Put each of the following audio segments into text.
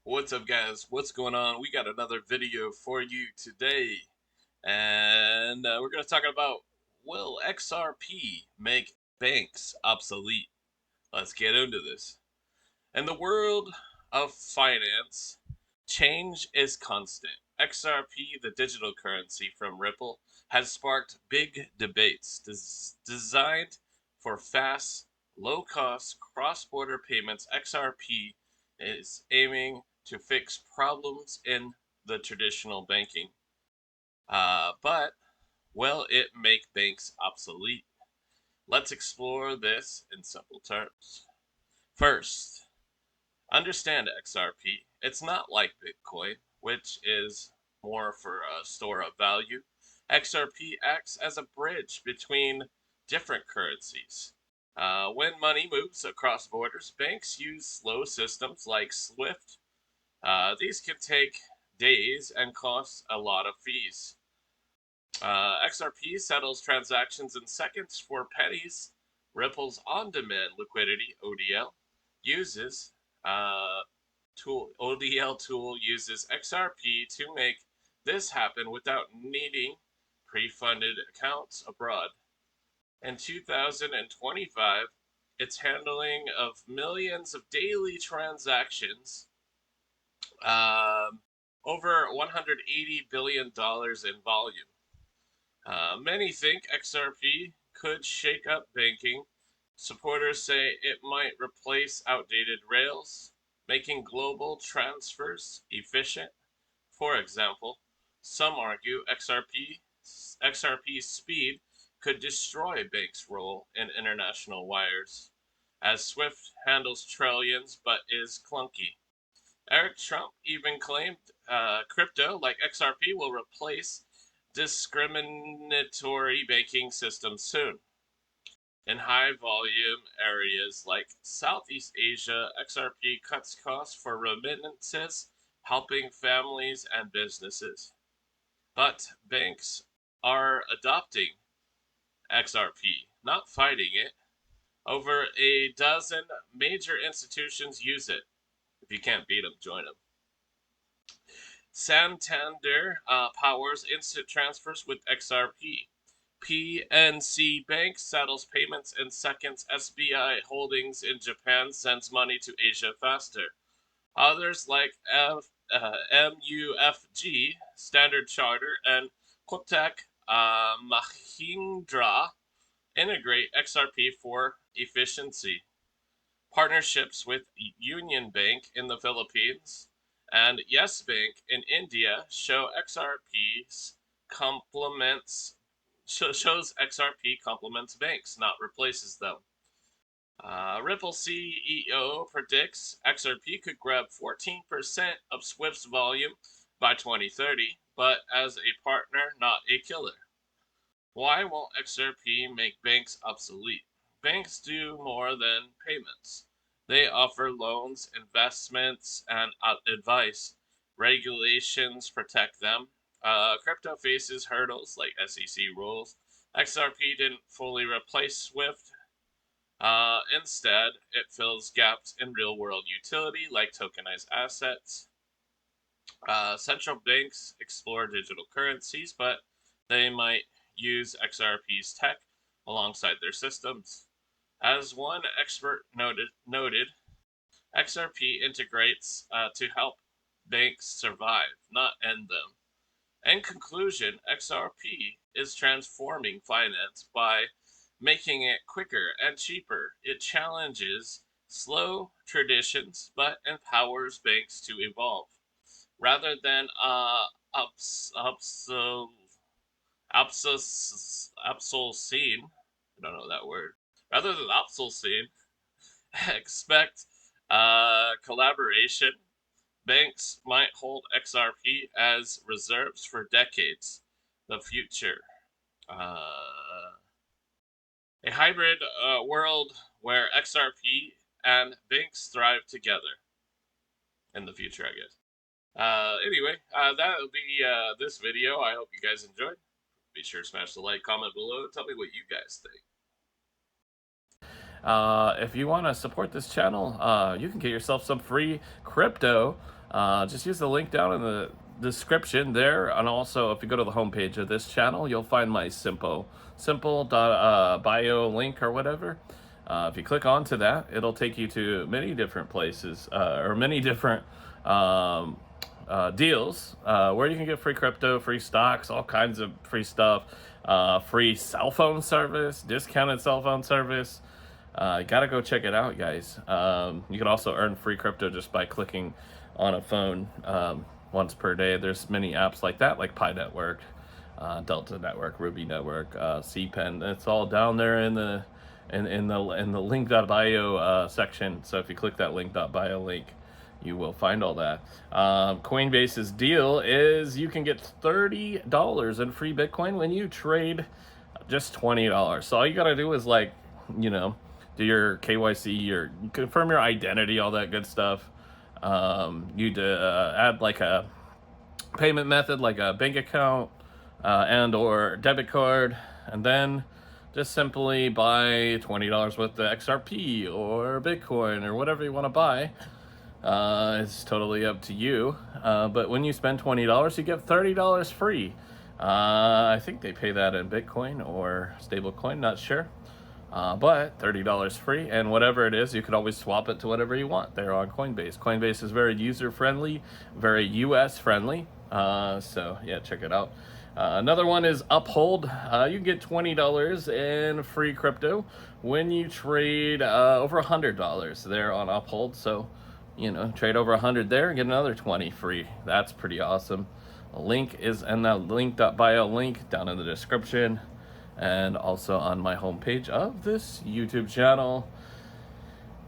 What's up, guys? What's going on? We got another video for you today, and we're going to talk about, will XRP make banks obsolete? Let's get into this. In the world of finance, change is constant. XRP, the digital currency from Ripple, has sparked big debates designed for fast, low-cost cross-border payments. XRP is aiming to fix problems in the traditional banking. But will it make banks obsolete? Let's explore this in simple terms. First, understand XRP. It's not like Bitcoin, which is more for a store of value. XRP acts as a bridge between different currencies. When money moves across borders, banks use slow systems like SWIFT. These can take days and cost a lot of fees. XRP settles transactions in seconds for pennies. Ripple's on-demand liquidity (ODL) uses ODL tool uses XRP to make this happen without needing pre-funded accounts abroad. In 2025, its handling of millions of daily transactions, um, over $180 billion in volume. Many think XRP could shake up banking. Supporters say it might replace outdated rails, making global transfers efficient. For example, some argue XRP's speed could destroy banks' role in international wires, as SWIFT handles trillions but is clunky. Eric Trump even claimed crypto like XRP will replace discriminatory banking systems soon. In high volume areas like Southeast Asia, XRP cuts costs for remittances, helping families and businesses. But banks are adopting XRP, not fighting it. Over a dozen major institutions use it. If you can't beat them, join them. Santander powers instant transfers with XRP. PNC Bank settles payments in seconds. SBI Holdings in Japan sends money to Asia faster. Others like MUFG, Standard Charter, and Kotak Mahindra integrate XRP for efficiency. Partnerships with Union Bank in the Philippines and Yes Bank in India show XRP's complements shows XRP complements banks, not replaces them. Ripple CEO predicts XRP could grab 14% of Swift's volume by 2030, but as a partner, not a killer. Why won't XRP make banks obsolete? Banks do more than payments. They offer loans, investments, and advice. Regulations protect them. Crypto faces hurdles like SEC rules. XRP didn't fully replace SWIFT. Instead, it fills gaps in real world utility like tokenized assets. Central banks explore digital currencies, but they might use XRP's tech alongside their systems. As one expert noted, XRP integrates to help banks survive, not end them. In conclusion, XRP is transforming finance by making it quicker and cheaper. It challenges slow traditions but empowers banks to evolve. Rather than Absolcene, I don't know that word. Rather than Absolcene, expect collaboration. Banks might hold XRP as reserves for decades. The future. Uh, a hybrid world where XRP and banks thrive together in the future, I guess. Anyway, that'll be this video. I hope you guys enjoyed. Be sure to smash the like, comment below, and tell me what you guys think. If you want to support this channel, you can get yourself some free crypto just use the link down in the description there. And also, if you go to the homepage of this channel, you'll find my simple.bio link or whatever. If you click onto that, it'll take you to many different places or many different deals where you can get free crypto, free stocks, all kinds of free stuff, free cell phone service, discounted cell phone service. You gotta go check it out, guys. You can also earn free crypto just by clicking on a phone once per day. There's many apps like that, like Pi Network, Delta Network, Ruby Network, CPEN. It's all down there in the link.bio section. So if you click that link.bio link, you will find all that. Coinbase's deal is you can get $30 in free Bitcoin when you trade just $20. So all you gotta do is do your KYC, you confirm your identity, all that good stuff. You add like a payment method, like a bank account and or debit card, and then just simply buy $20 worth of XRP or Bitcoin or whatever you want to buy. It's totally up to you. But when you spend $20, you get $30 free. I think they pay that in Bitcoin or stablecoin, not sure. But $30 free, and whatever it is, you could always swap it to whatever you want there on Coinbase. Coinbase is very user-friendly, very US-friendly. So yeah, check it out. Another one is Uphold. You can get $20 in free crypto when you trade over $100 there on Uphold. So, trade over 100 there and get another 20 free. That's pretty awesome. The link is in that link.bio link down in the description and also on my homepage of this YouTube channel.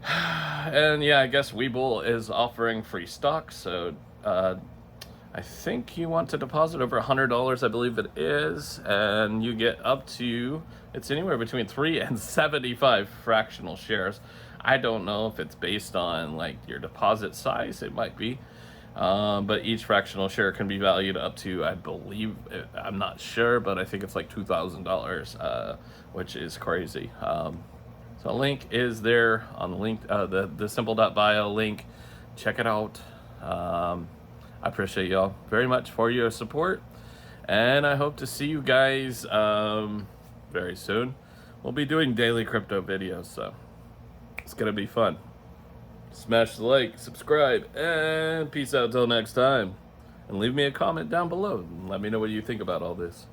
And yeah, I guess Webull is offering free stocks. So, I think you want to deposit over $100, I believe it is, and you get up to, it's anywhere between 3 and 75 fractional shares. I don't know if it's based on your deposit size. It might be, but each fractional share can be valued up to, I believe, I'm not sure, but I think it's like $2,000, which is crazy. So link is there on the link, the simple.bio link. Check it out. I appreciate y'all very much for your support, and I hope to see you guys very soon. We'll be doing daily crypto videos, so it's gonna be fun. Smash the like, subscribe, and peace out till next time. And leave me a comment down below and let me know what you think about all this.